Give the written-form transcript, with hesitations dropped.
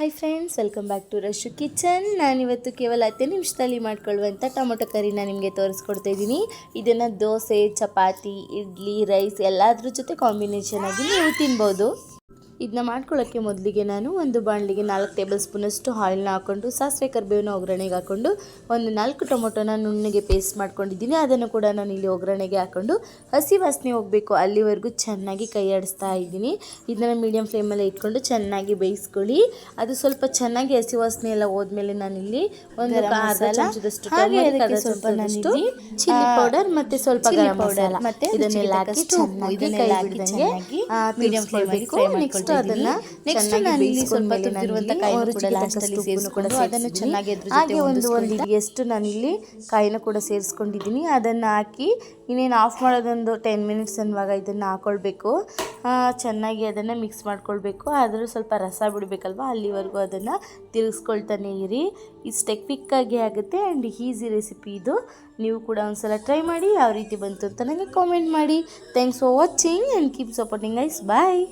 Hi friends, welcome back to Rashu kitchen. ನಾನಿವತ್ತು ಕೇವಲ 10 ನಿಮಿಷದಲ್ಲಿ ಮಾಡ್ಕೊಳ್ಳುವಂಥ ಟೊಮೊಟೊ ಕರಿನ ನಿಮಗೆ ತೋರಿಸ್ಕೊಡ್ತಾ ಇದ್ದೀನಿ. ಇದನ್ನು ದೋಸೆ, ಚಪಾತಿ, ಇಡ್ಲಿ, ರೈಸ್ ಎಲ್ಲದ್ರ ಜೊತೆ ಕಾಂಬಿನೇಷನ್ ಆಗಿ ನೀವು ತಿನ್ಬೋದು. ಇದನ್ನ ಮಾಡ್ಕೊಳ್ಳೋಕ್ಕೆ ಮೊದಲಿಗೆ ನಾನು ಒಂದು ಬಾಣಲಿಗೆ 4 ಟೇಬಲ್ ಸ್ಪೂನಷ್ಟು ಆಯಿಲ್ನ ಹಾಕ್ಕೊಂಡು ಸಾಸಿವೆ ಕರಿಬೇವನ್ನ ಒಗ್ಗರಣೆಗೆ ಹಾಕ್ಕೊಂಡು ಒಂದು 4 ಟೊಮೊಟೊನ ನುಣ್ಣಗೆ ಪೇಸ್ಟ್ ಮಾಡ್ಕೊಂಡಿದ್ದೀನಿ. ಅದನ್ನು ಕೂಡ ನಾನು ಇಲ್ಲಿ ಒಗ್ಗರಣೆಗೆ ಹಾಕ್ಕೊಂಡು ಹಸಿ ವಾಸನೆ ಹೋಗಬೇಕು ಅಲ್ಲಿವರೆಗೂ ಚೆನ್ನಾಗಿ ಕೈ ಆಡಿಸ್ತಾ ಇದ್ದೀನಿ. ಇದನ್ನು ಮೀಡಿಯಮ್ ಫ್ಲೇಮಲ್ಲಿ ಇಟ್ಕೊಂಡು ಚೆನ್ನಾಗಿ ಬೇಯಿಸ್ಕೊಳ್ಳಿ. ಅದು ಸ್ವಲ್ಪ ಚೆನ್ನಾಗಿ ಹಸಿ ವಾಸನೆ ಎಲ್ಲ ಹೋದ್ಮೇಲೆ ನಾನಿಲ್ಲಿ ಒಂದು ಅರ್ಧ ಚಮಚದಷ್ಟು ಚಿಲ್ಲಿ ಪೌಡರ್ ಮತ್ತು ಸ್ವಲ್ಪ ಗರಂ ಮಸಾಲ ಮತ್ತೆ ಇದನ್ನೆಲ್ಲ ಹಾಕಿ ಚೆನ್ನಾಗಿ ಮೀಡಿಯಂ ಫ್ಲೇಮಲ್ಲಿ ಫ್ರೈ ಮಾಡ್ಕೊಳ್ತೀನಿ. ನೆಕ್ಸ್ಟ್ ನಾನು ಇಲ್ಲಿ ಸ್ವಲ್ಪ ತುರಿದಿರುವಂಥ ಕಾಯಿನ ಕೂಡ ಲಾಸ್ಟಲ್ಲಿ ಸೇರಿಸ್ಕೊಂಡು ಅದನ್ನು ಚೆನ್ನಾಗಿ ಹಾಗೆ ಒಂದು ಹಿಡಿಯಷ್ಟು ನಾನಿಲ್ಲಿ ಕಾಯಿನ ಕೂಡ ಸೇರಿಸ್ಕೊಂಡಿದ್ದೀನಿ. ಅದನ್ನು ಹಾಕಿ ಇನ್ನೇನು ಆಫ್ ಮಾಡೋದೊಂದು 10 ಮಿನಿಟ್ಸ್ ಅನ್ನುವಾಗ ಇದನ್ನು ಹಾಕ್ಕೊಳ್ಬೇಕು. ಚೆನ್ನಾಗಿ ಅದನ್ನು ಮಿಕ್ಸ್ ಮಾಡ್ಕೊಳ್ಬೇಕು. ಆದರೂ ಸ್ವಲ್ಪ ರಸ ಬಿಡಬೇಕಲ್ವ, ಅಲ್ಲಿವರೆಗೂ ಅದನ್ನು ತಿರುಗಿಸ್ಕೊಳ್ತಾನೆ ಇರಿ. ಇಷ್ಟೇ ಕ್ವಿಕ್ಕಾಗಿ ಆಗುತ್ತೆ ಆ್ಯಂಡ್ ಈಸಿ ರೆಸಿಪಿ ಇದು. ನೀವು ಕೂಡ ಒಂದ್ಸಲ ಟ್ರೈ ಮಾಡಿ, ಯಾವ ರೀತಿ ಬಂತು ಅಂತ ನನಗೆ ಕಾಮೆಂಟ್ ಮಾಡಿ. Thanks for watching and keep supporting guys. Bye.